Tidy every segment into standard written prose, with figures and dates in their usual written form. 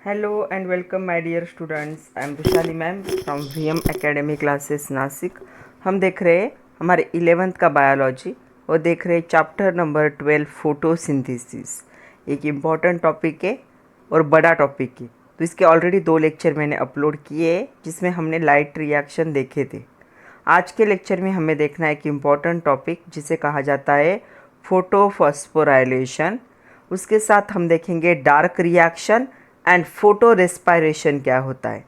Hello and welcome my dear students. I am Vishali ma'am from VM Academy classes Nashik. हम देख रहे हैं हमारे 11th का बायोलॉजी और देख रहे हैं चैप्टर नंबर 12 फोटोसिंथेसिस. एक इम्पॉर्टेंट टॉपिक है और बड़ा टॉपिक है. तो इसके ऑलरेडी 2 लेक्चर मैंने अपलोड किए हैं जिसमें हमने लाइट रिएक्शन देखे थे. आज के लेक्चर में हमें देखना है एक इम्पॉर्टेंट टॉपिक जिसे कहा जाता है फोटोफॉस्फोराइलेशन. उसके साथ हम देखेंगे dark reaction and photo respiration क्या होता है.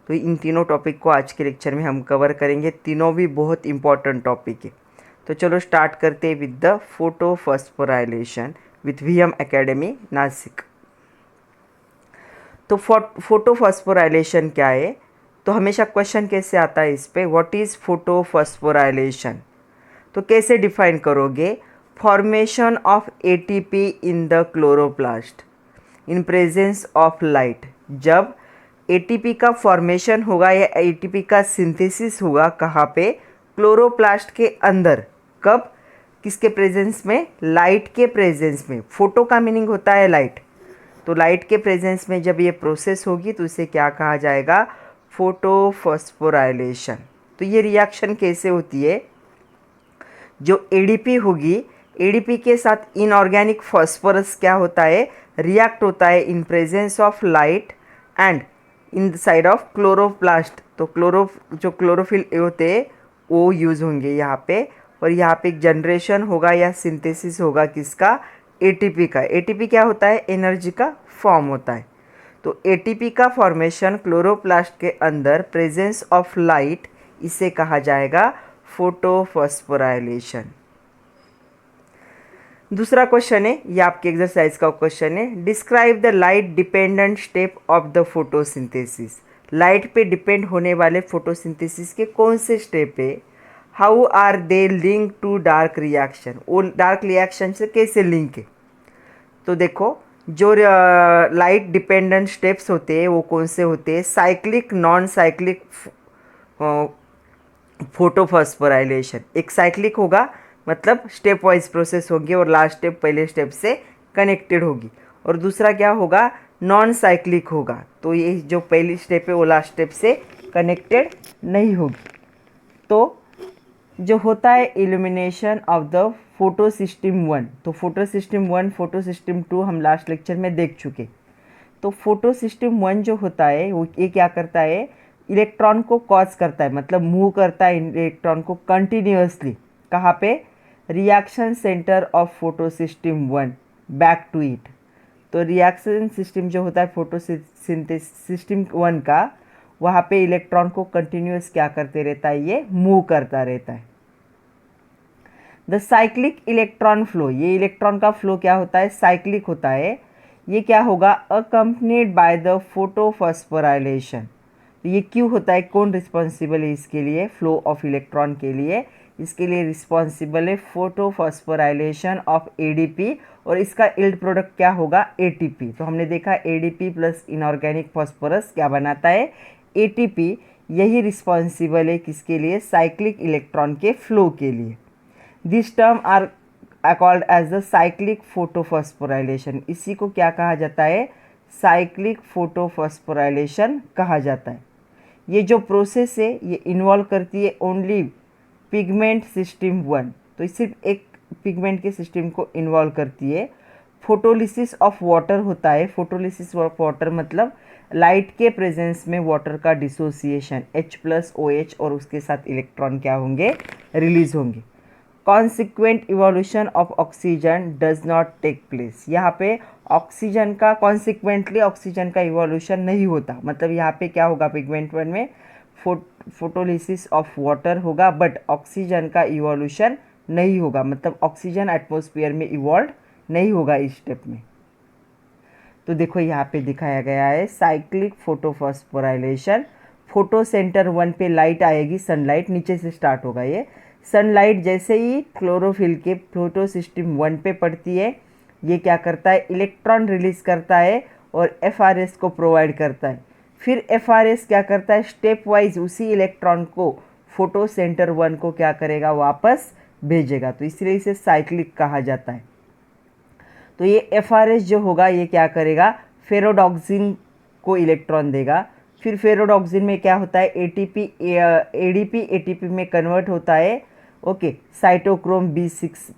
तो इन तीनों टॉपिक को आज के लेक्चर में हम कवर करेंगे. तीनों भी बहुत इंपॉर्टेंट टॉपिक है. तो चलो स्टार्ट करते हैं with the photophosphorylation with VM academy Nashik. तो फोटोफॉस्फोराइलेशन क्या है? तो हमेशा क्वेश्चन कैसे आता है इस पे, व्हाट इज़ फोटोफॉस्फोराइलेशन. तो कैसे डिफाइन करोगे? Formation of ATP in the chloroplast in presence of light. जब एटीपी का फॉर्मेशन होगा या एटीपी का सिंथेसिस होगा, कहाँ पे? क्लोरोप्लास्ट के अंदर. कब? किसके प्रेजेंस में? लाइट के प्रेजेंस में. फोटो का मीनिंग होता है लाइट. तो लाइट के प्रेजेंस में जब ये प्रोसेस होगी तो इसे क्या कहा जाएगा? फोटोफॉस्फोराइलेशन. तो ये रिएक्शन कैसे होती है? जो एडीपी होगी, एडीपी के साथ इनऑर्गेनिक फॉस्फोरस क्या होता है? रिएक्ट होता है इन presence of light and in the side of chloroplast. तो जो क्लोरोफिल होते हैं वो यूज़ होंगे यहाँ पे. और यहाँ पे एक जनरेशन होगा या सिंथेसिस होगा किसका? एटीपी का. एटीपी क्या होता है? एनर्जी का फॉर्म होता है. तो एटीपी का फॉर्मेशन क्लोरोप्लास्ट के अंदर प्रेजेंस ऑफ लाइट, इसे कहा जाएगा फोटोफॉस्फोराइलेशन. दूसरा क्वेश्चन है, ये आपके एक्सरसाइज का क्वेश्चन है. Describe the light dependent step of the photosynthesis. Light पे डिपेंड होने वाले फोटोसिंथेसिस के कौन से स्टेप है? How are they link to dark reaction. वो डार्क रिएक्शन से कैसे लिंक है? तो देखो, जो लाइट डिपेंडेंट स्टेप्स होते हैं वो कौन से होते हैं? Cyclic, non cyclic photophosphorylation. एक साइक्लिक होगा, मतलब स्टेप वाइज प्रोसेस होगी और लास्ट स्टेप पहले स्टेप से कनेक्टेड होगी. और दूसरा क्या होगा? नॉन साइक्लिक होगा. तो ये जो पहली स्टेप है वो लास्ट स्टेप से कनेक्टेड नहीं होगी. तो जो होता है illumination of the photo system 1. तो फोटो सिस्टम 1, फोटो सिस्टम 2 हम लास्ट लेक्चर में देख चुके. तो फोटो सिस्टम 1 जो होता है वो ये क्या करता है? इलेक्ट्रॉन को कॉज करता है, मतलब मूव करता है इलेक्ट्रॉन को कंटिन्यूअसली. कहाँ पे? Reaction centre of photo system 1 back to it. तो रिएक्शन सिस्टम जो होता है फोटो सिस्टम 1 का, वहाँ पे इलेक्ट्रॉन को कंटिन्यूअस क्या करते रहता है? ये मूव करता रहता है. The cyclic electron flow. ये इलेक्ट्रॉन का फ्लो क्या होता है? साइक्लिक होता है. ये क्या होगा? Accompanied by the photophosphorylation. तो ये क्यों होता है? कौन रिस्पॉन्सिबल है इसके लिए? फ्लो ऑफ इलेक्ट्रॉन के लिए. इसके लिए रिस्पॉन्सिबल है फोटोफॉस्फोराइलेशन ऑफ एडीपी. और इसका इल्ड प्रोडक्ट क्या होगा? एटीपी. तो हमने देखा एडीपी प्लस इनऑर्गेनिक फॉस्फोरस क्या बनाता है? एटीपी. यही रिस्पॉन्सिबल है किसके लिए? साइक्लिक इलेक्ट्रॉन के फ्लो के लिए. This term are called as the cyclic photophosphorylation. इसी को क्या कहा जाता है? साइक्लिक फोटोफॉस्फोराइलेशन कहा जाता है. ये जो प्रोसेस है ये इन्वॉल्व करती है ओनली पिगमेंट सिस्टम 1. तो ये सिर्फ एक पिगमेंट के सिस्टम को इन्वॉल्व करती है. फोटोलिसिस ऑफ वाटर होता है. फोटोलिसिस ऑफ वाटर मतलब लाइट के प्रेजेंस में वाटर का डिसोसिएशन, H+OH, और उसके साथ इलेक्ट्रॉन क्या होंगे? रिलीज होंगे. Consequent evolution of oxygen does not take place. यहाँ पे ऑक्सीजन का कॉन्सिक्वेंटली ऑक्सीजन का इवोल्यूशन नहीं होता. मतलब यहाँ पे क्या होगा? पिगमेंट 1 में फोटोलिसिस ऑफ वाटर होगा बट ऑक्सीजन का इवोल्यूशन नहीं होगा. मतलब ऑक्सीजन एटमॉस्फेयर में इवॉल्व नहीं होगा इस स्टेप में. तो देखो यहाँ पे दिखाया गया है साइक्लिक फोटोफॉस्फोराइलेशन. फोटो सेंटर 1 पे लाइट आएगी, सनलाइट नीचे से स्टार्ट होगा. ये सनलाइट जैसे ही क्लोरोफिल के फोटो सिस्टम 1 पे पड़ती है, ये क्या करता है? इलेक्ट्रॉन रिलीज करता है और एफआरएस को प्रोवाइड करता है. फिर एफआरएस क्या करता है? स्टेप वाइज उसी इलेक्ट्रॉन को फोटो सेंटर 1 को क्या करेगा? वापस भेजेगा. तो इसलिए इसे साइक्लिक कहा जाता है. तो ये एफआरएस जो होगा ये क्या करेगा? फेरोडॉक्सिन को इलेक्ट्रॉन देगा। फिर फेरोडॉक्सिन में क्या होता है, एटीपी एडीपी एटीपी में कन्वर्ट होता है, ओके, साइटोक्रोम B6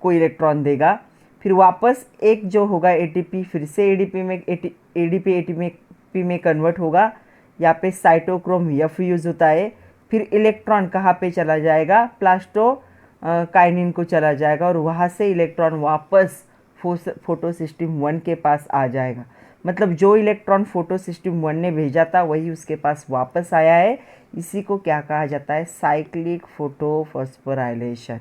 को इलेक्ट्रॉन देगा। फिर वापस एक जो होगा एटीपी फिर से एडीपी एटीपी में कन्वर्ट होगा, यहाँ पे साइटोक्रोम F यूज़ होता है। फिर इलेक्ट्रॉन कहाँ पे चला जाएगा, प्लास्टो काइनिन को चला जाएगा और वहाँ से इलेक्ट्रॉन वापस फोटोसिस्टम 1 के पास आ जाएगा। मतलब जो इलेक्ट्रॉन फोटोसिस्टम 1 ने भेजा था वही उसके पास वापस आया है। इसी को क्या कहा जाता है, साइक्लिक फोटोफॉस्फोराइलेशन।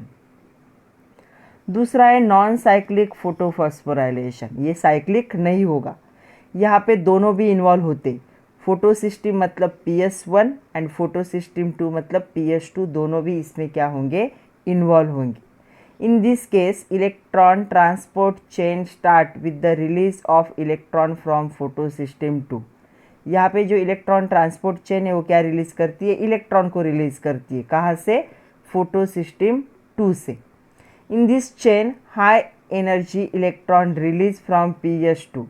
दूसरा है नॉन साइक्लिक फोटोफॉस्फोराइलेशन। ये साइक्लिक नहीं होगा, यहाँ पे दोनों भी इन्वॉल्व होते, फोटोसिस्टम मतलब PS1 एंड फोटोसिस्टम 2 मतलब PS2, दोनों भी इसमें क्या होंगे, इन्वॉल्व होंगे। In this case, electron transport chain start with the release of electron from photosystem 2। यहाँ पे जो इलेक्ट्रॉन ट्रांसपोर्ट चेन है वो क्या रिलीज़ करती है, इलेक्ट्रॉन को रिलीज़ करती है। कहाँ से, फोटोसिस्टम 2 से। In this chain high energy electron release from PS2।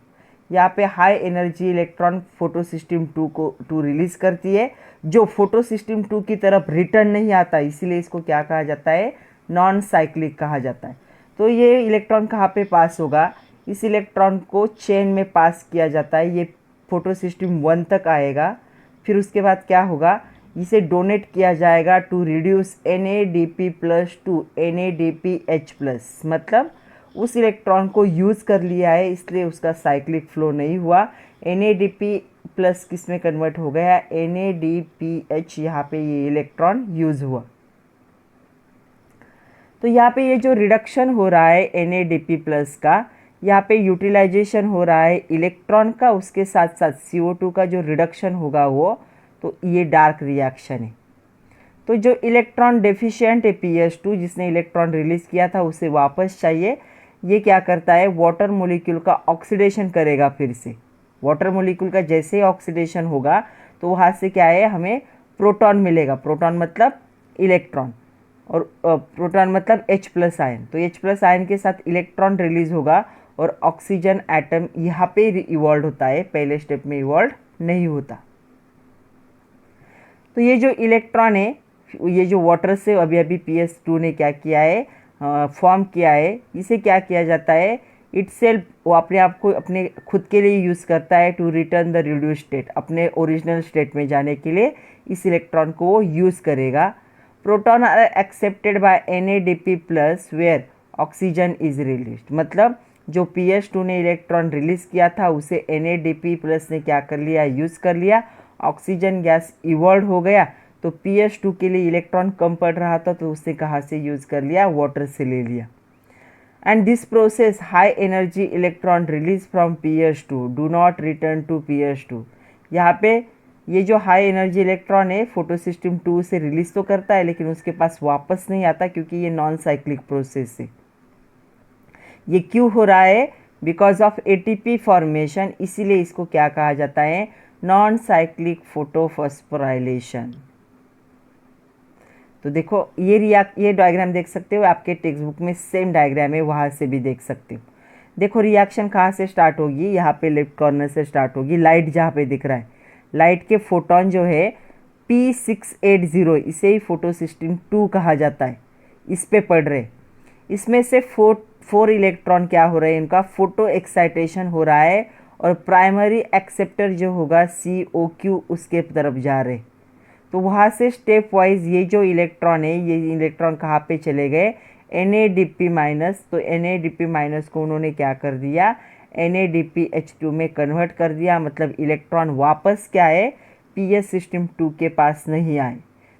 यहाँ पे high energy electron photosystem 2 release करती है, जो फोटोसिस्टम 2 की तरफ रिटर्न नहीं आता, इसीलिए इसको क्या कहा जाता है, नॉन साइक्लिक कहा जाता है। तो ये इलेक्ट्रॉन कहाँ पे पास होगा, इस इलेक्ट्रॉन को चेन में पास किया जाता है, ये फोटोसिस्टम 1 तक आएगा। फिर उसके बाद क्या होगा, इसे डोनेट किया जाएगा to reduce NADP+ to NADPH+, मतलब उस इलेक्ट्रॉन को यूज़ कर लिया है इसलिए उसका साइक्लिक फ्लो नहीं हुआ। NADP+ किस में कन्वर्ट हो गया, NADPH, यहाँ पे ये इलेक्ट्रॉन यूज़ हुआ। तो यहाँ पे ये जो रिडक्शन हो रहा है NADP+ का, यहाँ पे यूटिलाइजेशन हो रहा है इलेक्ट्रॉन का, उसके साथ साथ CO2 का जो रिडक्शन होगा वो, तो ये डार्क रिएक्शन है। तो जो इलेक्ट्रॉन डेफिशिएंट है PS2, जिसने इलेक्ट्रॉन रिलीज़ किया था उसे वापस चाहिए, ये क्या करता है, वाटर मोलिक्यूल का ऑक्सीडेशन करेगा। फिर से वाटर मोलिक्यूल का जैसे ही ऑक्सीडेशन होगा तो वहाँ से क्या है, हमें प्रोटॉन मिलेगा। प्रोटॉन मतलब इलेक्ट्रॉन और प्रोटॉन मतलब H+ आयन। तो H+ आयन के साथ इलेक्ट्रॉन रिलीज होगा और ऑक्सीजन एटम यहाँ पे इवॉल्व होता है, पहले स्टेप में इवॉल्व नहीं होता। तो ये जो इलेक्ट्रॉन है, ये जो वाटर से अभी अभी PS2 ने क्या किया है, फॉर्म किया है, इसे क्या किया जाता है, इटसेल्फ वो अपने आप को अपने खुद के लिए यूज़ करता है to return the reduce state, अपने ओरिजिनल स्टेट में जाने के लिए इस इलेक्ट्रॉन को वो यूज़ करेगा। Proton are accepted by NADP+ where oxygen is released, मतलब जो PS2 ने इलेक्ट्रॉन रिलीज़ किया था उसे NADP+ ने क्या कर लिया, यूज़ कर लिया, ऑक्सीजन गैस इवॉल्व हो गया। तो PS2 के लिए इलेक्ट्रॉन कम पड़ रहा था तो उसने कहाँ से यूज़ कर लिया, वाटर से ले लिया। And this process high energy electron release from PS2 do not return to PS2। यहाँ पे ये जो हाई एनर्जी इलेक्ट्रॉन है फोटोसिस्टम 2 से रिलीज तो करता है लेकिन उसके पास वापस नहीं आता, क्योंकि ये नॉन साइक्लिक प्रोसेस है। ये क्यों हो रहा है, बिकॉज ऑफ ATP फॉर्मेशन, इसीलिए इसको क्या कहा जाता है, नॉन साइक्लिक फोटोफॉस्फोराइलेशन। तो देखो ये डायग्राम देख सकते हो, आपके टेक्स्ट बुक में सेम डायग्राम है, वहाँ से भी देख सकते हो। देखो रिएक्शन कहाँ से स्टार्ट होगी, यहाँ पे लेफ्ट कॉर्नर से स्टार्ट होगी। लाइट जहाँ पे दिख रहा है, लाइट के फोटोन जो है P680, इसे ही फोटोसिस्टम 2 कहा जाता है, इस पे पढ़ रहे। इसमें से 4 इलेक्ट्रॉन क्या हो रहे हैं, इनका फोटो एक्साइटेशन हो रहा है और प्राइमरी एक्सेप्टर जो होगा COQ उसके तरफ जा रहे। तो वहाँ से स्टेप वाइज ये जो इलेक्ट्रॉन है, ये इलेक्ट्रॉन कहाँ पे चले गए, NADP-। तो NADP- को उन्होंने क्या कर दिया, NADPH2 में कन्वर्ट कर दिया, मतलब इलेक्ट्रॉन वापस क्या है, PS सिस्टम 2 के पास नहीं आए।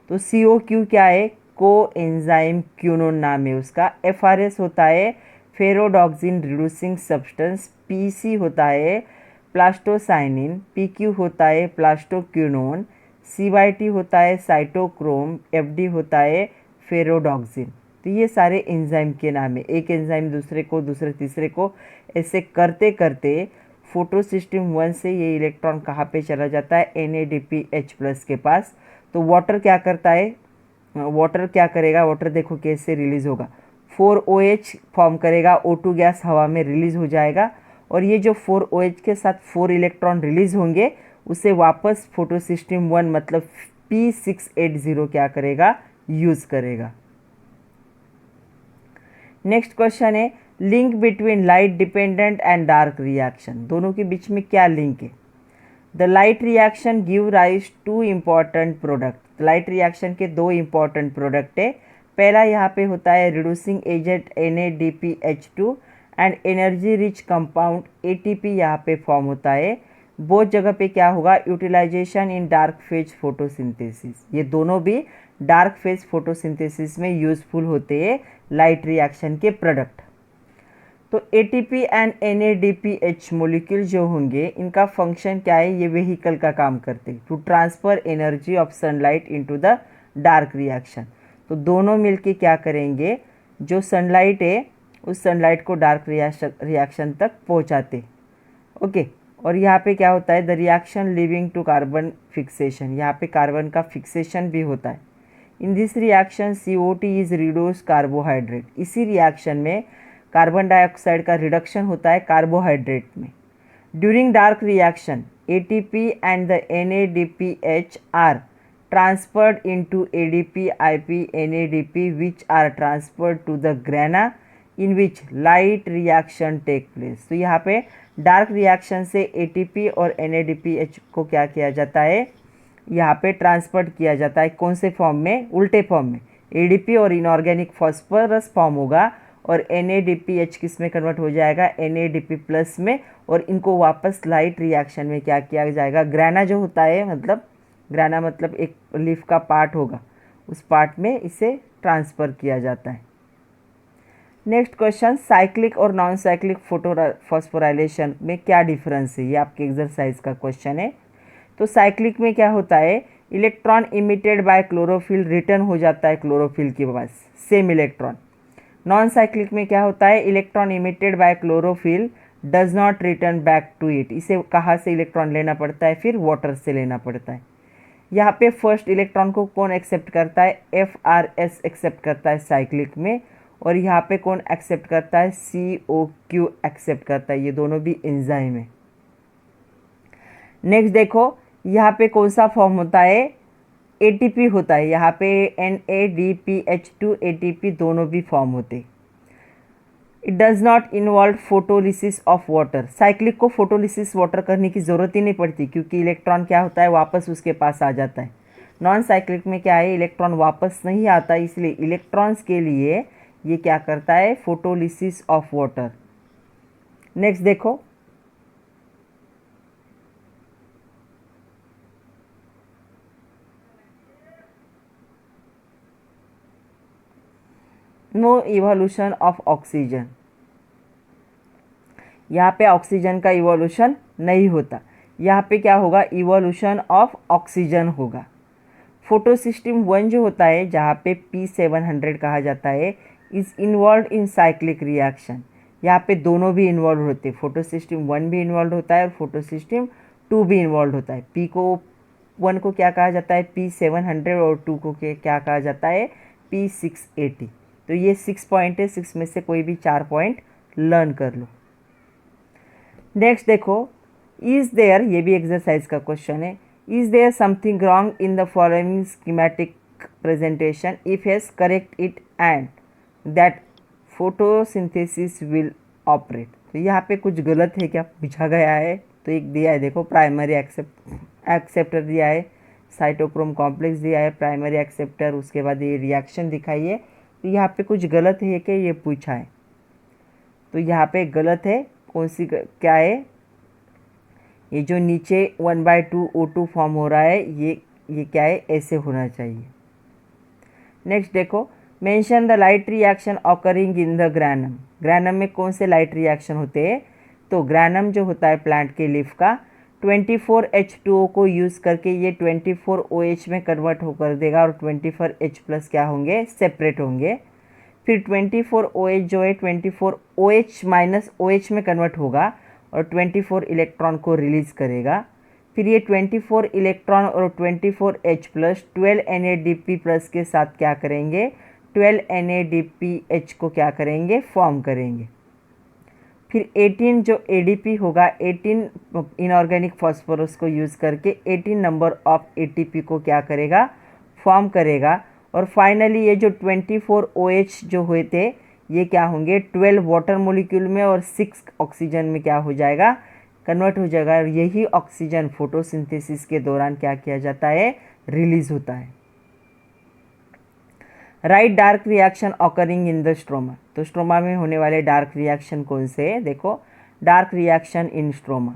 तो COQ क्या है, को एंजाइम क्यूनोन नाम है उसका। FRS होता है फेरोडॉक्सिन रिड्यूसिंग सब्सटेंस, PC होता है प्लास्टोसाइनिन, PQ होता है प्लास्टोक्यूनोन, CYT होता है साइटोक्रोम, FD होता है फेरोडॉक्सिन। तो ये सारे एंजाइम के नाम है, एक एंजाइम दूसरे को, दूसरे तीसरे को, ऐसे करते करते फोटोसिस्टम 1 से ये इलेक्ट्रॉन कहाँ पे चला जाता है, NADPH+ के पास। तो वाटर क्या करता है, वाटर क्या करेगा, वाटर देखो कैसे रिलीज़ होगा, 4OH फॉर्म करेगा, O2 गैस हवा में रिलीज़ हो जाएगा और ये जो 4 OH के साथ 4 इलेक्ट्रॉन रिलीज होंगे उसे वापस फोटोसिस्टम 1 मतलब P680 क्या करेगा, यूज़ करेगा। नेक्स्ट क्वेश्चन है link between light dependent and dark reaction, दोनों के बीच में क्या लिंक है। The light reaction give rise to important product, light reaction के दो इम्पॉर्टेंट प्रोडक्ट है। पहला यहाँ पे होता है reducing agent NADPH2 and energy rich compound ATP यहाँ पे फॉर्म होता है। बहुत जगह पे क्या होगा, utilisation in dark phase photosynthesis, ये दोनों भी डार्क फेज फोटोसिंथेसिस में यूजफुल होते हैं लाइट रिएक्शन के प्रोडक्ट। तो ATP एंड NADPH मोलिक्यूल जो होंगे इनका फंक्शन क्या है, ये व्हीकल का काम करते हैं to transfer energy of sunlight into the dark reaction. तो दोनों मिलके क्या करेंगे, जो सनलाइट है उस सनलाइट को डार्क रिएक्शन तक पहुंचाते। ओके, और यहाँ पे क्या होता है, the reaction leaving to carbon fixation, यहाँ पे कार्बन का फिक्सेशन भी होता है। In this reaction CO2 is reduce carbohydrate, इसी रिएक्शन में कार्बन डाइऑक्साइड का रिडक्शन होता है कार्बोहाइड्रेट में। During dark reaction ATP and the NADPH are transferred into ADP, IP, NADP which are transferred to the grana in which light reaction take place. तो यहाँ पे dark reaction से ATP और NADPH को क्या किया जाता है, यहाँ पे ट्रांसफर किया जाता है। कौन से फॉर्म में, उल्टे फॉर्म में। ADP और इनऑर्गेनिक फॉस्फोरस फॉर्म होगा और NADPH किस में कन्वर्ट हो जाएगा, NADP प्लस में, और इनको वापस लाइट रिएक्शन में क्या किया जाएगा, ग्रेना जो होता है, मतलब ग्रेना मतलब एक लीफ का पार्ट होगा, उस पार्ट में इसे ट्रांसफ़र किया जाता है। नेक्स्ट क्वेश्चन, साइक्लिक और नॉन साइक्लिक फोटोफॉस्फोराइलेशन में क्या डिफरेंस है, ये आपके एक्सरसाइज का क्वेश्चन है। तो साइक्लिक में क्या होता है, electron emitted by chlorophyll return हो जाता है क्लोरोफिल के पास, सेम इलेक्ट्रॉन। नॉन साइक्लिक में क्या होता है, electron emitted by chlorophyll does not return back to it, इसे कहाँ से इलेक्ट्रॉन लेना पड़ता है, फिर वाटर से लेना पड़ता है। यहाँ पे फर्स्ट इलेक्ट्रॉन को कौन एक्सेप्ट करता है, FRS एक्सेप्ट करता है साइक्लिक में, और यहाँ पे कौन एक्सेप्ट करता है, COQ एक्सेप्ट करता है, ये दोनों भी एंजाइम है। नेक्स्ट देखो, यहाँ पे कौन सा फॉर्म होता है, ATP होता है, यहाँ पे NADPH2 ATP दोनों भी फॉर्म होते। It does not involve photolysis of water, cyclic को फोटोलिसिस वाटर करने की ज़रूरत ही नहीं पड़ती क्योंकि इलेक्ट्रॉन क्या होता है, वापस उसके पास आ जाता है। नॉन साइक्लिक में क्या है, इलेक्ट्रॉन वापस नहीं आता, इसलिए इलेक्ट्रॉन्स के लिए ये क्या करता है, फोटोलिसिस ऑफ वाटर। नेक्स्ट देखो, नो इवोल्यूशन ऑफ ऑक्सीजन, यहाँ पे ऑक्सीजन का इवोल्यूशन नहीं होता, यहाँ पे क्या होगा, इवोल्यूशन ऑफ ऑक्सीजन होगा। फोटोसिस्टम 1 जो होता है, जहाँ पे P700 कहा जाता है, is involve in cyclic reaction, यहाँ पे दोनों भी इन्वॉल्व होते हैं, फोटोसिस्टम 1 भी इन्वॉल्व होता है और फोटोसिस्टम 2 भी इन्वॉल्व होता है। P को 1 को क्या कहा जाता है, P700, और 2 को क्या कहा जाता है, P680। तो ये 6 पॉइंट है, 6 में से कोई भी 4 पॉइंट लर्न कर लो। नेक्स्ट देखो, इज देयर, ये भी एक्सरसाइज का क्वेश्चन है, is there something wrong in the following schematic presentation, if yes correct it and that photosynthesis will operate. तो यहाँ पे कुछ गलत है क्या पूछा गया है, तो एक दिया है देखो, प्राइमरी एक्सेप्टर दिया है, साइटोक्रोम कॉम्प्लेक्स दिया है, प्राइमरी एक्सेप्टर, उसके बाद ये रिएक्शन दिखाई है। तो यहाँ पे कुछ गलत है कि ये पूछा है, तो यहाँ पे गलत है, कौन सी क्या है, ये जो नीचे 1/2 O2 फॉर्म हो रहा है, ये क्या है, ऐसे होना चाहिए। नेक्स्ट देखो, mention the light reaction occurring in the granum, granum में कौन से लाइट रिएक्शन होते हैं। तो ग्रैनम जो होता है प्लांट के लीफ का, 24H2O को यूज़ करके ये 24OH में कन्वर्ट होकर देगा और 24H प्लस क्या होंगे, सेपरेट होंगे। फिर 24OH जो है 24OH माइनस OH में कन्वर्ट होगा और 24 इलेक्ट्रॉन को रिलीज़ करेगा। फिर ये 24 इलेक्ट्रॉन और 24H प्लस 12 NADP प्लस के साथ क्या करेंगे, 12 NADPH को क्या करेंगे, फॉर्म करेंगे। फिर 18 जो ADP होगा, 18 इनऑर्गेनिक फॉस्फोरस को यूज़ करके 18 नंबर ऑफ ATP को क्या करेगा, फॉर्म करेगा। और फाइनली ये जो 24 OH जो हुए थे ये क्या होंगे, 12 वाटर मोलिक्यूल में और 6 ऑक्सीजन में क्या हो जाएगा, कन्वर्ट हो जाएगा। और यही ऑक्सीजन फोटोसिंथेसिस के दौरान क्या किया जाता है, रिलीज होता है। Right dark reaction occurring in the stroma. तो स्ट्रोमा में होने वाले डार्क रिएक्शन कौन से है, देखो dark reaction in stroma,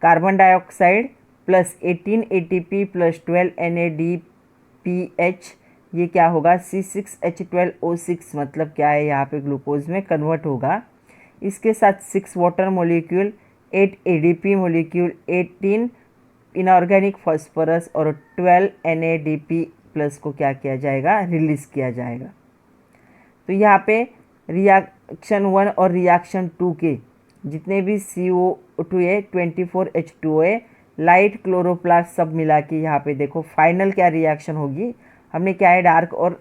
carbon dioxide plus 18 ATP plus 12 NADPH, ये क्या होगा C6H12O6, मतलब क्या है यहाँ पे ग्लूकोज में कन्वर्ट होगा। इसके साथ 6 water molecule, 8 ADP molecule, 18 inorganic phosphorus और 12 NADP प्लस को क्या किया जाएगा, रिलीज किया जाएगा। तो यहाँ पे रिएक्शन 1 और रिएक्शन 2 के जितने भी CO2 24H2O लाइट क्लोरोप्लास्ट सब मिला के यहाँ पे देखो फाइनल क्या रिएक्शन होगी। हमने क्या है, डार्क और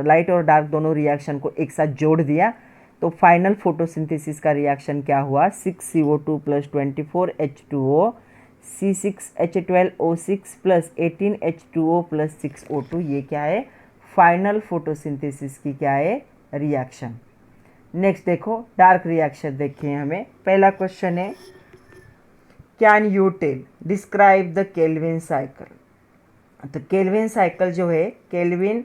लाइट और डार्क दोनों रिएक्शन को एक साथ जोड़ दिया, तो फाइनल फोटोसिंथेसिस का रिएक्शन क्या हुआ, 6CO2 plus 24H2O C6H12O6 plus 18H2O plus 6O2, ये क्या है, फाइनल फोटोसिंथेसिस की क्या है, रिएक्शन। नेक्स्ट देखो डार्क रिएक्शन देखिए, हमें पहला क्वेश्चन है, can you tell describe the Calvin cycle. तो केल्विन साइकिल जो है, केल्विन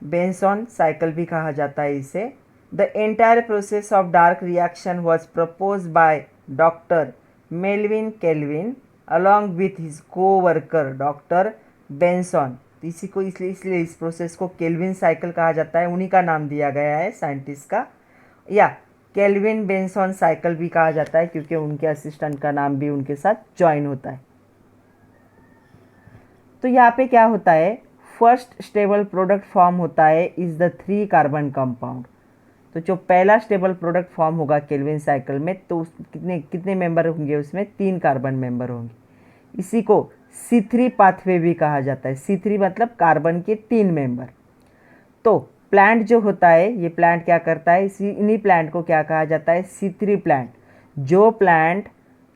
बेंसन साइकिल भी कहा जाता है इसे। The entire process of dark reaction was propose by doctor Melvin kelvin along with his co-worker doctor Benson. इसी को इसलिए इस प्रोसेस को केल्विन साइकिल कहा जाता है, उन्हीं का नाम दिया गया है साइंटिस्ट का, या केल्विन बेंसन साइकिल भी कहा जाता है क्योंकि उनके असिस्टेंट का नाम भी उनके साथ ज्वाइन होता है। तो यहाँ पे क्या होता है, फर्स्ट स्टेबल प्रोडक्ट फॉर्म होता है इज द 3 कार्बन कंपाउंड। तो जो पहला स्टेबल प्रोडक्ट फॉर्म होगा केल्विन साइकिल में, तो कितने कितने मेंबर होंगे, उसमें 3 कार्बन मेंबर होंगे। इसी को C3 पाथवे भी कहा जाता है। C3 मतलब कार्बन के 3 मेंबर। तो प्लांट जो होता है, ये प्लांट क्या करता है, इन्हीं प्लांट को क्या कहा जाता है, C3 प्लांट। जो प्लांट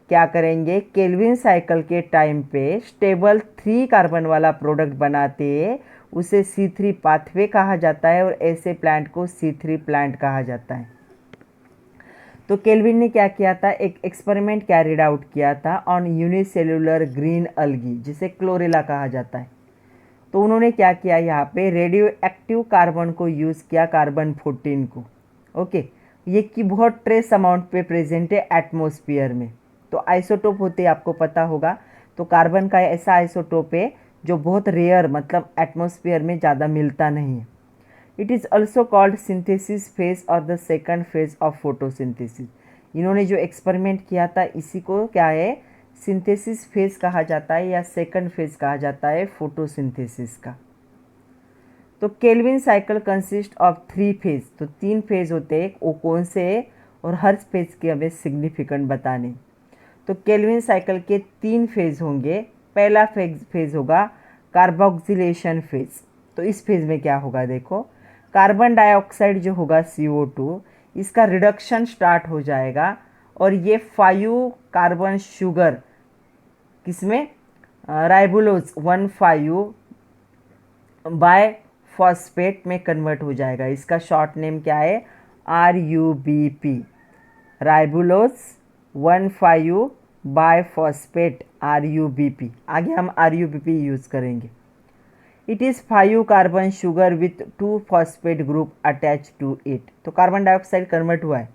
क्या करेंगे, केल्विन साइकिल के टाइम पे स्टेबल 3 कार्बन वाला प्रोडक्ट बनाते हैं, उसे C3 पाथवे कहा जाता है और ऐसे प्लांट को C3 प्लांट कहा जाता है। तो केल्विन ने क्या किया था, एक एक्सपेरिमेंट कैरिड आउट किया था ऑन यूनिसेलुलर ग्रीन अलगी, जिसे क्लोरेला कहा जाता है। तो उन्होंने क्या किया, यहाँ पे रेडियो एक्टिव कार्बन को यूज़ किया, कार्बन 14 को। ओके, ये की बहुत ट्रेस अमाउंट पे प्रेजेंट है एटमॉस्फेयर में। तो आइसोटोप होते आपको पता होगा, तो कार्बन का ऐसा आइसोटोप है जो बहुत रेयर, मतलब एटमॉस्फेयर में ज़्यादा मिलता नहीं है। It is also called synthesis phase और the second phase of photosynthesis. इन्होंने जो एक्सपेरिमेंट किया था इसी को क्या है, सिंथेसिस फेज कहा जाता है या सेकंड फेज कहा जाता है फोटोसिंथेसिस का। तो Calvin cycle consist of 3 phase. तो 3 फेज होते हैं, वो कौन से है और हर फेज के हमें सिग्निफिकेंट बताने। तो केल्विन साइकिल के 3 फेज होंगे। पहला फेज होगा कार्बोक्सिलेशन फेज। तो इस फेज में क्या होगा, देखो कार्बन डाइऑक्साइड जो होगा CO2, इसका रिडक्शन स्टार्ट हो जाएगा और ये 5 कार्बन शुगर किसमें, राइबोलोज 1,5 बाय फॉस्फेट में कन्वर्ट हो जाएगा। इसका शॉर्ट नेम क्या है, RUBP, ribulose 1,5 bi phosphate, RUBP। आगे हम RUBP यूज़ करेंगे। It is 5 carbon sugar with 2 phosphate group attach to it. तो कार्बन डाइऑक्साइड कन्वर्ट हुआ है,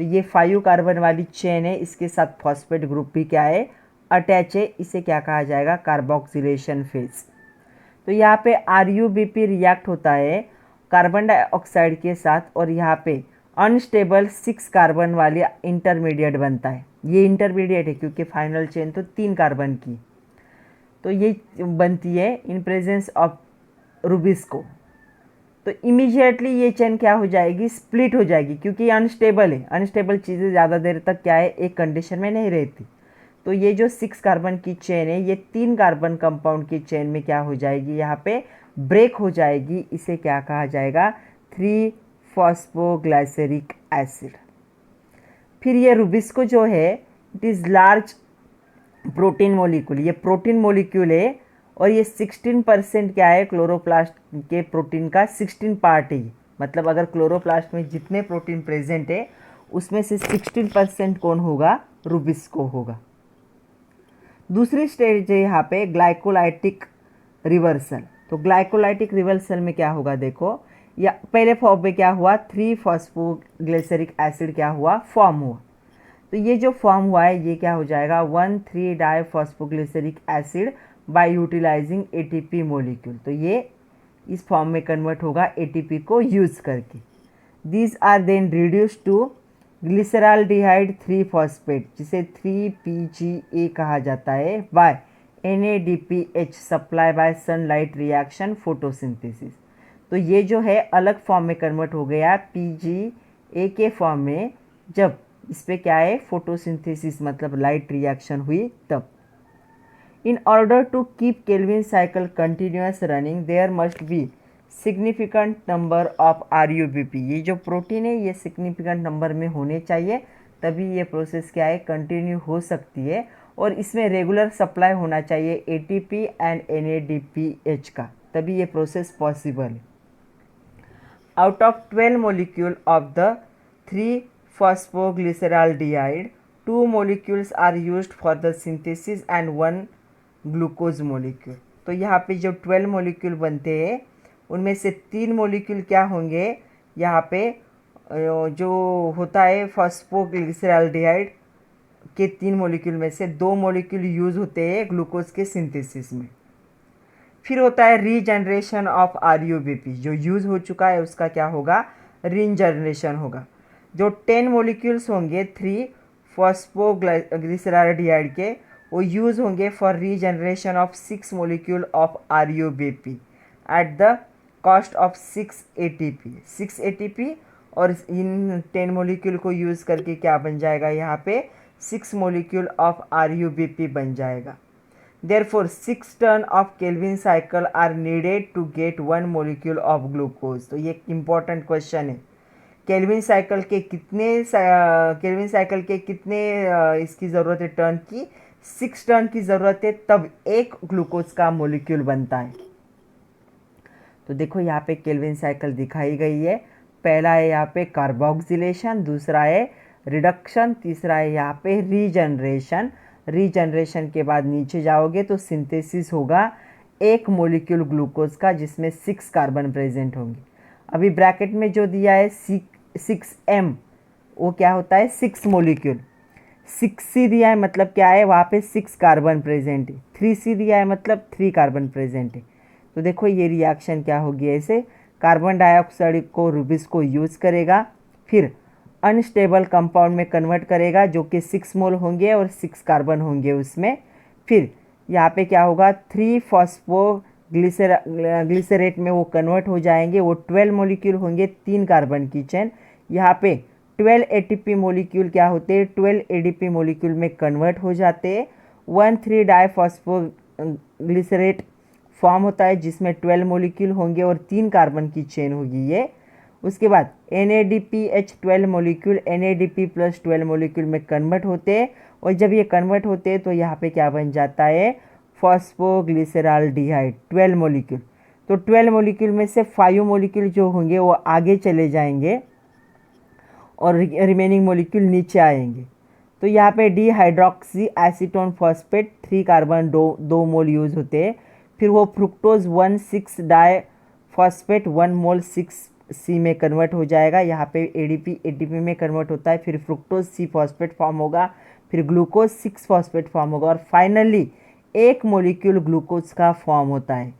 तो ये 5 कार्बन वाली चेन है, इसके साथ फॉस्फेट ग्रुप भी क्या है, अटैच है। इसे क्या कहा जाएगा, कार्बोक्सिलेशन फेज। तो यहाँ पे RUBP रिएक्ट होता है कार्बन डाइऑक्साइड के साथ और यहाँ पे अनस्टेबल 6 कार्बन वाली इंटरमीडिएट बनता है। ये इंटरमीडिएट है क्योंकि फाइनल चेन तो 3 कार्बन की, तो ये बनती है इन प्रेजेंस ऑफ रुबिस्को। तो इमीडिएटली ये चेन क्या हो जाएगी, स्प्लिट हो जाएगी, क्योंकि ये अनस्टेबल है। अनस्टेबल चीज़ें ज़्यादा देर तक क्या है, एक कंडीशन में नहीं रहती। तो ये जो 6 कार्बन की चेन है, ये 3 कार्बन कंपाउंड की चेन में क्या हो जाएगी, यहाँ पे ब्रेक हो जाएगी। इसे क्या कहा जाएगा, 3 फॉस्फोग्लाइसेरिक एसिड। फिर ये रुबिस्को जो है it is large protein molecule, ये प्रोटीन मोलिक्यूल है और ये 16% क्या है, क्लोरोप्लास्ट के प्रोटीन का 16 पार्ट है। मतलब अगर क्लोरोप्लास्ट में जितने प्रोटीन प्रेजेंट है उसमें से 16% कौन होगा, रुबिस्को होगा। दूसरी स्टेज है यहाँ पे ग्लाइकोलाइटिक रिवर्सल। तो ग्लाइकोलाइटिक रिवर्सल में क्या होगा, देखो या पहले फॉर्म में क्या हुआ, 3-फॉस्फोग्लिसरिक एसिड क्या हुआ, फॉर्म हुआ। तो ये जो फॉर्म हुआ है ये क्या हो जाएगा, one three diphosphoglyceric acid by utilizing ATP molecule. तो ये इस फॉर्म में कन्वर्ट होगा एटीपी को यूज़ करके। These are then reduce to glyceraldehyde three phosphate जिसे 3-PGA कहा जाता है by NADPH supply by sunlight reaction photosynthesis. तो ये जो है अलग फॉर्म में कन्वर्ट हो गया PGA के फॉर्म में, जब इस पर क्या है, फोटोसिंथेसिस मतलब लाइट रिएक्शन हुई तब। In order to keep Calvin cycle continuous running there must be significant number of RUBP। ये जो प्रोटीन है ये सिग्निफिकेंट नंबर में होने चाहिए, तभी ये प्रोसेस क्या है, कंटिन्यू हो सकती है। और इसमें रेगुलर सप्लाई होना चाहिए ATP एंड NADPH का, तभी ये प्रोसेस पॉसिबल है। Out of 12 molecule of the three phosphoglyceraldehyde 2 molecules are used for the synthesis and 1 glucose molecule. तो यहाँ पे जो 12 मोलिक्यूल बनते हैं उनमें से 3 मोलिक्यूल क्या होंगे, यहाँ पे जो होता है फॉस्फोग्लिसराल्डिहाइड के 3 मोलिक्यूल में से 2 मोलिक्यूल यूज़ होते हैं ग्लूकोज के सिंथेसिस में। फिर होता है रीजनरेशन ऑफ RUBP, जो यूज़ हो चुका है उसका क्या होगा, रीजनरेशन होगा। जो 10 मोलिक्यूल्स होंगे 3-फॉस्फोग्लिसराल्डिहाइड के, वो यूज़ होंगे for regeneration of 6 molecule of RUBP at the cost of 6 ATP। और इन 10 मोलिक्यूल को यूज़ करके क्या बन जाएगा, यहाँ पे 6 मोलिक्यूल ऑफ RUBP बन जाएगा। Therefore 6 turn of Calvin cycle are needed to get 1 molecule of glucose. तो ये एक इम्पॉर्टेंट क्वेश्चन है, केल्विन साइकिल के कितने इसकी ज़रूरत है, टर्न की 6 टर्न की ज़रूरत है, तब एक ग्लूकोज का मोलिक्यूल बनता है। तो देखो यहाँ पे केल्विन साइकिल दिखाई गई है। पहला है यहाँ पे कार्बोक्सिलेशन, दूसरा है रिडक्शन, तीसरा है यहाँ पे रीजनरेशन। रीजनरेशन के बाद नीचे जाओगे तो सिंथेसिस होगा एक मोलिक्यूल ग्लूकोज का जिसमें 6 कार्बन प्रेजेंट होंगे। अभी ब्रैकेट में जो दिया है 6M, वो क्या होता है, 6 मोलिक्यूल। 6C दिया है मतलब क्या है, वहाँ पे 6 कार्बन प्रेजेंट है। 3C दिया है मतलब 3 कार्बन प्रेजेंट है। तो देखो ये रिएक्शन क्या होगी, ऐसे कार्बन डाइऑक्साइड को रुबिस्को यूज़ करेगा, फिर अनस्टेबल कंपाउंड में कन्वर्ट करेगा जो कि 6 मोल होंगे और 6 कार्बन होंगे उसमें। फिर यहाँ पे क्या होगा, 3-फॉस्फोग्लिसरेट में वो कन्वर्ट हो जाएंगे, वो 12 मोलिक्यूल होंगे, 3 कार्बन की चेन। यहाँ पे 12 ATP मोलिक्यूल क्या होते हैं, 12 ADP मोलिक्यूल में कन्वर्ट हो जाते हैं। 1,3-डाइफॉस्फोग्लिसरेट फॉर्म होता है जिसमें 12 मोलिक्यूल होंगे और 3 कार्बन की चेन होगी ये। उसके बाद NADPH 12 मोलिक्यूल NADP + 12 मोलिक्यूल में कन्वर्ट होते हैं, और जब ये कन्वर्ट होते हैं तो यहाँ पे क्या बन जाता है, फॉस्फोग्लिसराल्डिहाइड 12 मोलिक्यूल। तो 12 मोलिक्यूल में से 5 मोलिक्यूल जो होंगे वो आगे चले जाएंगे और रिमेनिंग मोलिक्यूल नीचे आएंगे। तो यहाँ पे डिहाइड्रोक्सी एसीटोन फॉस्फेट 3 कार्बन 2 मोल यूज़ होते हैं। फिर वो फ्रुक्टोज 1,6-डाइफॉस्फेट 1 मोल 6C में कन्वर्ट हो जाएगा। यहाँ पे ATP में कन्वर्ट होता है, फिर फ्रुक्टोज 6 फॉस्फेट फॉर्म होगा, फिर ग्लूकोज 6 फॉस्फेट फॉर्म होगा, और फाइनली एक मोलिक्यूल ग्लूकोज का फॉर्म होता है।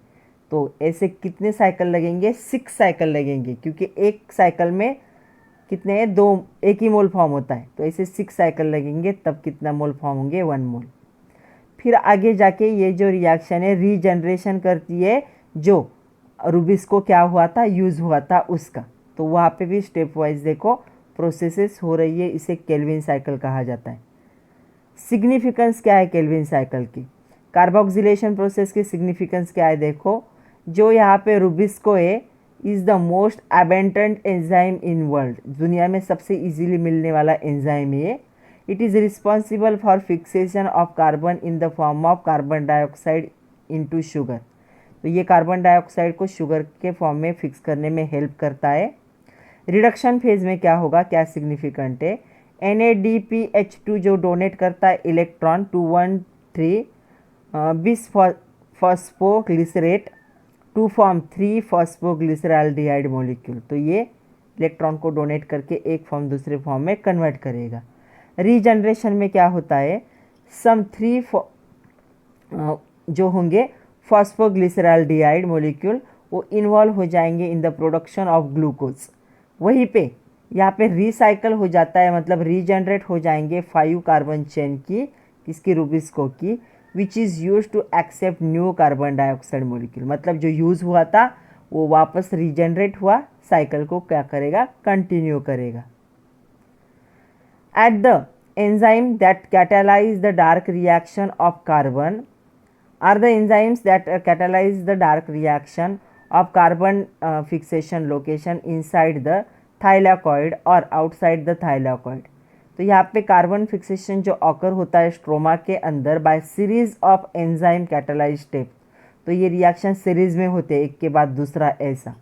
तो ऐसे कितने साइकिल लगेंगे, 6 साइकिल लगेंगे, क्योंकि एक साइकिल में कितने हैं, 2, एक ही मोल फॉर्म होता है। तो ऐसे 6 साइकिल लगेंगे, तब कितना मोल फॉर्म होंगे, 1 मोल। फिर आगे जाके ये जो रिएक्शन है रीजनरेशन करती है, जो रुबिस्को क्या हुआ था, यूज़ हुआ था उसका। तो वहाँ पे भी स्टेप वाइज देखो प्रोसेसेस हो रही है, इसे केल्विन साइकिल कहा जाता है। सिग्निफिकेंस क्या है केल्विन साइकिल की, कार्बोक्सिलेशन प्रोसेस की सिग्निफिकेंस क्या है, देखो जो यहाँ पे रुबिस्को है is the most abundant enzyme in world, दुनिया में सबसे इजीली मिलने वाला एंजाइम है ये। It is responsible for fixation of carbon in the form of carbon dioxide into sugar. तो ये कार्बन डाइऑक्साइड को शुगर के फॉर्म में फिक्स करने में हेल्प करता है। रिडक्शन फेज में क्या होगा, क्या सिग्निफिकेंट है, NADPH2 जो डोनेट करता है इलेक्ट्रॉन 213 बिस phosphoglycerate to form 3 phosphoglyceraldehyde molecule. तो ये इलेक्ट्रॉन को डोनेट करके एक फॉर्म दूसरे फॉर्म में कन्वर्ट करेगा। रीजनरेशन में क्या होता है, सम 3 जो होंगे फॉस्फोग्लिसरल्डिहाइड मॉलिक्यूल वो इन्वॉल्व हो जाएंगे in the production of glucose. वहीं पे यहाँ पे रिसाइकल हो जाता है, मतलब रीजनरेट हो जाएंगे 5 कार्बन चेन की, किसकी, रूबिस्को की, which is use to accept new carbon dioxide molecule. मतलब जो यूज़ हुआ था वो वापस रीजनरेट हुआ, साइकिल को क्या करेगा, कंटिन्यू करेगा। At the enzyme that catalyse the dark reaction of carbon are the enzymes that catalyze the dark reaction of carbon fixation location inside the thylakoid or outside the thylakoid। तो यहाँ पे carbon fixation जो occur होता है stroma के अंदर bye series of enzyme catalyse step, तो ये रिएक्शन सीरीज में होते हैं एक के बाद दूसरा ऐसा।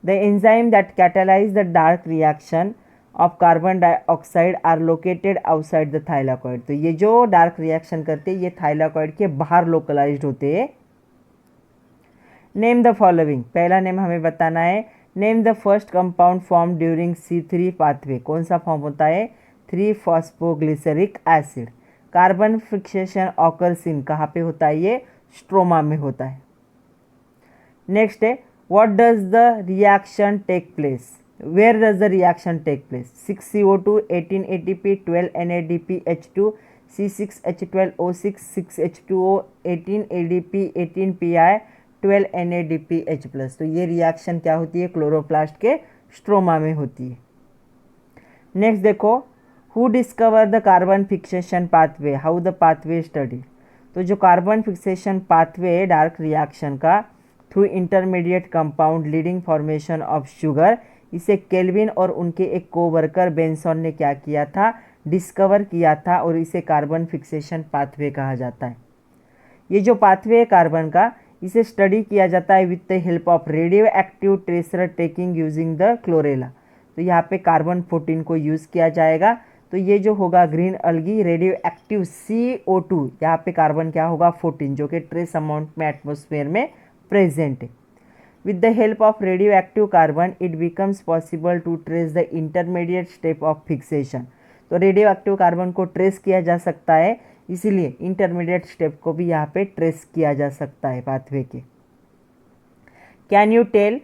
The enzyme that catalyse the dark reaction of carbon dioxide are located outside the thylakoid. तो ये जो डार्क रिएक्शन करते हैं ये थाइलाकॉइड के बाहर लोकलाइज्ड होते हैं। नेम द फॉलोइंग, पहला नेम हमें बताना है, name the first compound form during C3 pathway. कौन सा फॉर्म होता है, 3 phosphoglyceric acid. Carbon fixation occurs in, कहाँ पे होता है ये, स्ट्रोमा में होता है। नेक्स्ट है, what does the reaction take place, where does the reaction take place, 6CO2 18 ATP 12 NADPH2 C6H12O6 6H2O 18 ADP 18 PI 12 NADPH plus. तो ये रिएक्शन क्या होती है, क्लोरोप्लास्ट के स्ट्रोमा में होती है। नेक्स्ट देखो, who discover the carbon fixation pathway, how the pathway study. तो जो कार्बन फिक्सेशन पाथवे है डार्क रिएक्शन का through intermediate compound leading formation of sugar, इसे केल्विन और उनके एक कोवर्कर बेंसॉन ने क्या किया था, डिस्कवर किया था, और इसे कार्बन फिक्सेशन पाथवे कहा जाता है। ये जो पाथवे है कार्बन का, इसे स्टडी किया जाता है with the help of radio active tracer taking using the chlorella. तो यहाँ पे कार्बन 14 को यूज़ किया जाएगा। तो ये जो होगा ग्रीन अलगी रेडियो एक्टिव CO2, यहाँ पे कार्बन क्या होगा 14, जो कि ट्रेस अमाउंट में एटमोसफेयर में प्रेजेंट है। With the help of radioactive carbon, it becomes possible to trace the intermediate step of fixation। तो रेडियो एक्टिव कार्बन को ट्रेस किया जा सकता है, इसीलिए इंटरमीडिएट स्टेप को भी यहाँ पे ट्रेस किया जा सकता है पाथवे के। Can you tell,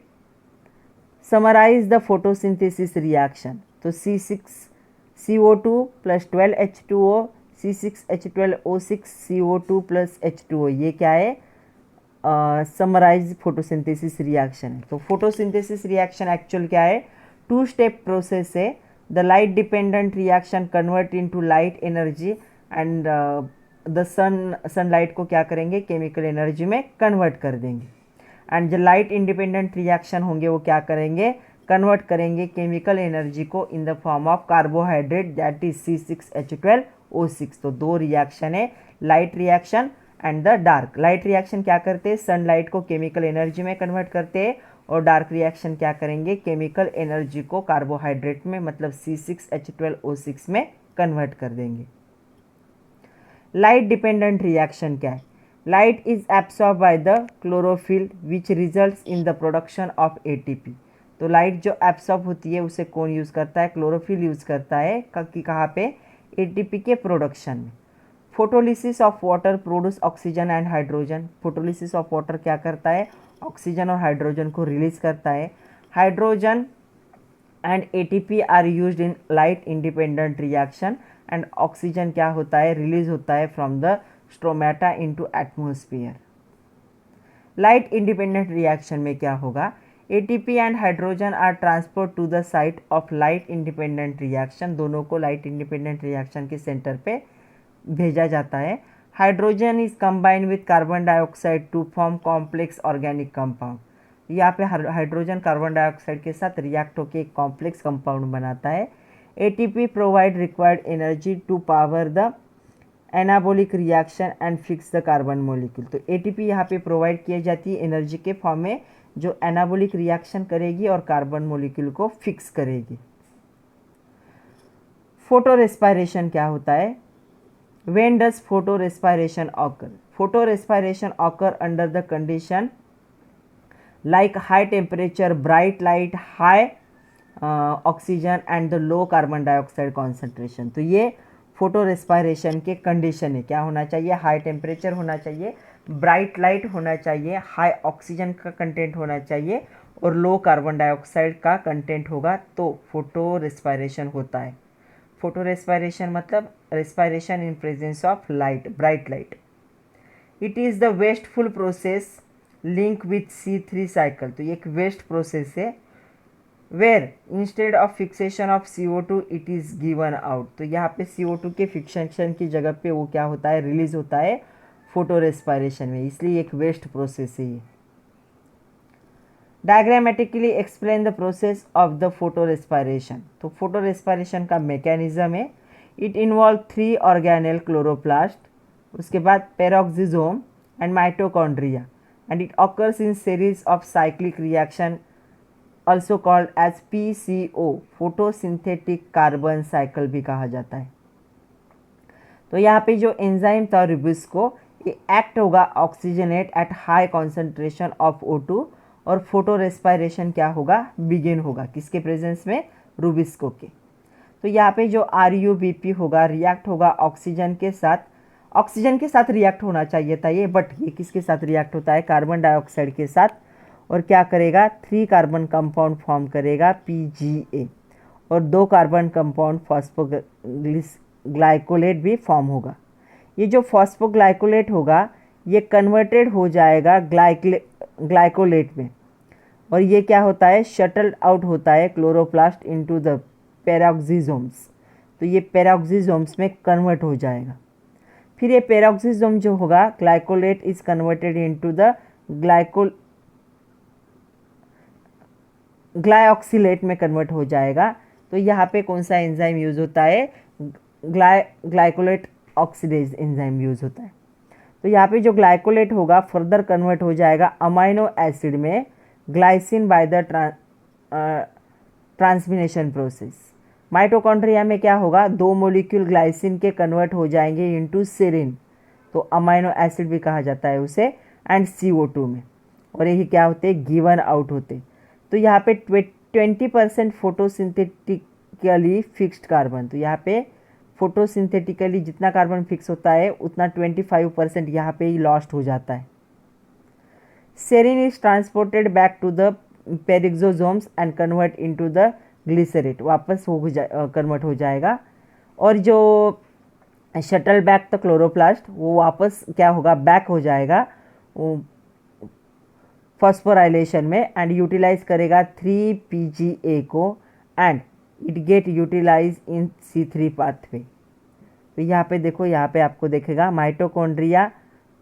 summarise the photosynthesis reaction. तो C6CO2 + 12H2O C6H12O6 CO2 + H2O, ये क्या है, समराइज फोटोसिंथेसिस रिएक्शन है। तो फोटोसिंथेसिस रिएक्शन एक्चुअल क्या है, 2 स्टेप प्रोसेस है। The light dependent reaction convert into light energy and the sunlight को क्या करेंगे, केमिकल एनर्जी में कन्वर्ट कर देंगे। एंड जो लाइट इंडिपेंडेंट रिएक्शन होंगे वो क्या करेंगे, कन्वर्ट करेंगे केमिकल एनर्जी को इन the form of carbohydrate, that is C6H12O6। तो 2 रिएक्शन है, light reaction and the dark. Light reaction क्या करते हैं, सनलाइट को केमिकल एनर्जी में कन्वर्ट करते हैं, और डार्क रिएक्शन क्या करेंगे, केमिकल एनर्जी को कार्बोहाइड्रेट में मतलब C6H12O6 में कन्वर्ट कर देंगे। लाइट डिपेंडेंट रिएक्शन क्या है, light is absorb by the chlorophyll which results in the production of ATP। तो लाइट जो एब्सॉर्ब होती है उसे कौन यूज़ करता है, क्लोरोफिल यूज़ करता है, कहाँ पे, ATP के प्रोडक्शन में। Photolysis of water produce oxygen and hydrogen. Photolysis of water क्या करता है, ऑक्सीजन और हाइड्रोजन को रिलीज करता है। Hydrogen and ATP are used in light independent reaction, and oxygen क्या होता है, रिलीज होता है from the stromata into atmosphere. Light independent reaction में क्या होगा, ATP and hydrogen are transport to the site of light independent reaction. दोनों को लाइट इंडिपेंडेंट रिएक्शन के सेंटर पे भेजा जाता है। Hydrogen is combined with carbon dioxide to form complex organic compound. यहाँ पे हाइड्रोजन कार्बन डाइऑक्साइड के साथ रिएक्ट होकर एक कॉम्प्लेक्स कंपाउंड बनाता है। ATP provide required energy to power the anabolic reaction and fix the carbon molecule. तो ATP यहाँ पे प्रोवाइड की जाती है एनर्जी के फॉर्म में, जो एनाबॉलिक रिएक्शन करेगी और कार्बन मॉलिक्यूल को फिक्स करेगी। फोटो रेस्पायरेशन क्या होता है? When does photo respiration occur? Photo respiration occur under the condition like high temperature, bright light, high oxygen and the low carbon dioxide concentration. तो ये photo respiration के condition है। क्या होना चाहिए? हाई टेम्परेचर होना चाहिए, ब्राइट लाइट होना चाहिए, हाई ऑक्सीजन का कंटेंट होना चाहिए और लो कार्बन डाइऑक्साइड का कंटेंट होगा, तो फोटो रेस्पायरेशन होता है। फोटो रेस्पायरेशन मतलब respiration in presence of light, bright light. It is the wasteful process link with C3 cycle. तो ये एक वेस्ट प्रोसेस है, where instead of fixation of CO2 it is given out. तो यहाँ पे CO2 के fixation की जगह पे वो क्या होता है? रिलीज होता है फोटो रेस्पायरेशन में, इसलिए एक वेस्ट प्रोसेस है ये। Diagrammatically explain the process of the photo respiration. तो फोटो रेस्पायरेशन का मैकेनिज्म है, इट इन्वॉल्व 3 ऑर्गेनेल क्लोरोप्लास्ट, उसके बाद peroxisome and mitochondria, and it occurs in series of cyclic reaction also called as PCO, photosynthetic carbon cycle भी कहा जाता है। तो यहाँ पे जो एंजाइम था रुबिस्को, ये एक्ट होगा oxygenate at high concentration of O2 और फोटो रेस्पायरेशन क्या होगा? बिगिन होगा किसके प्रेजेंस में? रुबिस्को के। तो यहाँ पे जो RUBP होगा रिएक्ट होगा ऑक्सीजन के साथ, ऑक्सीजन के साथ रिएक्ट होना चाहिए था ये, बट ये किसके साथ रिएक्ट होता है? कार्बन डाइऑक्साइड के साथ, और क्या करेगा? 3 कार्बन कंपाउंड फॉर्म करेगा PGA और 2 कार्बन कंपाउंड फॉस्फोग्लाइकोलेट भी फॉर्म होगा। ये जो फॉस्फोग्लाइकोलेट होगा ये कन्वर्टेड हो जाएगा ग्लाइकोलेट में, और ये क्या होता है? शटल आउट होता है क्लोरोप्लास्ट इनटू द पेरोक्सिसोम्स। तो ये पेरोक्सिसोम्स में कन्वर्ट हो जाएगा। फिर ये पेरोक्सिसोम जो होगा glycolate is converted into the glyoxylate में कन्वर्ट हो जाएगा। तो यहाँ पे कौन सा एंजाइम यूज़ होता है? ग्लाइकोलेट ऑक्सीडेज एंजाइम यूज़ होता है। तो यहाँ पे जो ग्लाइकोलेट होगा फर्दर कन्वर्ट हो जाएगा अमाइनो एसिड में glycine by the transamination process. Mitochondria में क्या होगा? 2 मॉलिक्यूल ग्लाइसिन के कन्वर्ट हो जाएंगे इनटू सेरिन, तो अमाइनो एसिड भी कहा जाता है उसे, एंड CO2 में, और यही क्या होते? गिवन आउट होते। तो यहाँ पे 20% फोटोसिंथेटिकली फिक्स्ड कार्बन। तो यहाँ पे फोटोसिंथेटिकली जितना कार्बन फिक्स होता है उतना 25% यहाँ पे ही लॉस्ट हो जाता है। Serine is transported back to the peroxisomes and convert into the glycerate, वापस कन्वर्ट हो जाएगा, और जो शटल बैक द क्लोरोप्लास्ट वो वापस क्या होगा? बैक हो जाएगा फॉस्फोराइलेशन में एंड यूटिलाइज करेगा 3 PGA को and it get utilise in C3 pathway. तो यहाँ पे देखो, यहाँ पे आपको देखेगा माइटोकॉन्ड्रिया,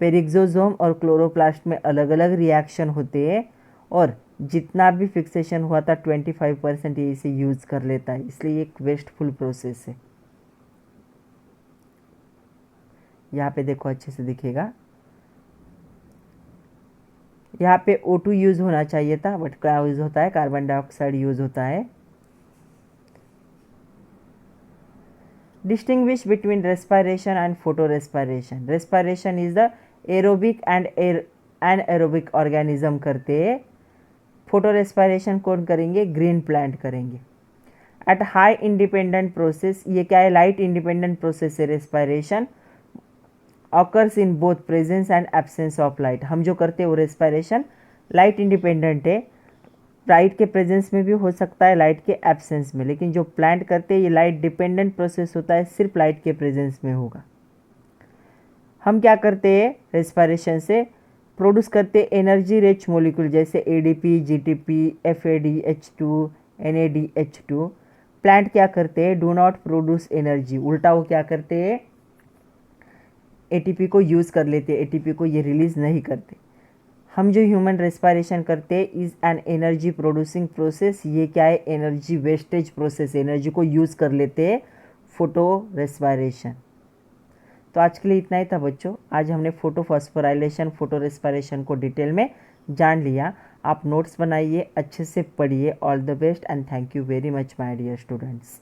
पेरिक्सोसोम और क्लोरोप्लास्ट में अलग अलग रिएक्शन होते हैं, और जितना भी फिक्सेशन हुआ था 25% ये इसे यूज़ कर लेता है, इसलिए एक वेस्टफुल प्रोसेस है। यहाँ पे देखो अच्छे से दिखेगा, यहाँ पे O2 यूज़ होना चाहिए था, बट क्या यूज़ होता है? कार्बन डाइऑक्साइड यूज़ होता है। Distinguish between respiration and photo respiration. Respiration is the aerobic and anaerobic organism करते हैं। फोटो रेस्पायरेशन कौन करेंगे? ग्रीन प्लांट करेंगे। एट हाई इंडिपेंडेंट प्रोसेस, ये क्या है? लाइट इंडिपेंडेंट प्रोसेस है respiration, occurs in both presence and absence of light. हम जो करते हैं वो रेस्पायरेशन लाइट इंडिपेंडेंट है, लाइट के प्रेजेंस में भी हो सकता है, लाइट के एब्सेंस में, लेकिन जो प्लांट करते हैं ये लाइट डिपेंडेंट प्रोसेस होता है, सिर्फ लाइट के प्रेजेंस में होगा। हम क्या करते हैं रेस्पायरेशन से? प्रोड्यूस करते हैं एनर्जी रिच मोलिक्यूल जैसे ADP, GTP, FADH2, NADH2। Plant क्या करते हैं? डू नॉट प्रोड्यूस एनर्जी, उल्टा वो क्या करते हैं? ATP को यूज़ कर लेते हैं, ATP को ये रिलीज़ नहीं करते। हम जो ह्यूमन रेस्पिरेशन करते हैं is an energy producing process. ये क्या है? एनर्जी वेस्टेज प्रोसेस, एनर्जी को यूज़ कर लेते हैं फोटो रेस्पिरेशन। तो आज के लिए इतना ही था बच्चों। आज हमने फोटो फॉस्फोराइलेशन, फोटो रेस्पिरेशन को डिटेल में जान लिया। आप नोट्स बनाइए, अच्छे से पढ़िए। All the best and thank you very much my dear students.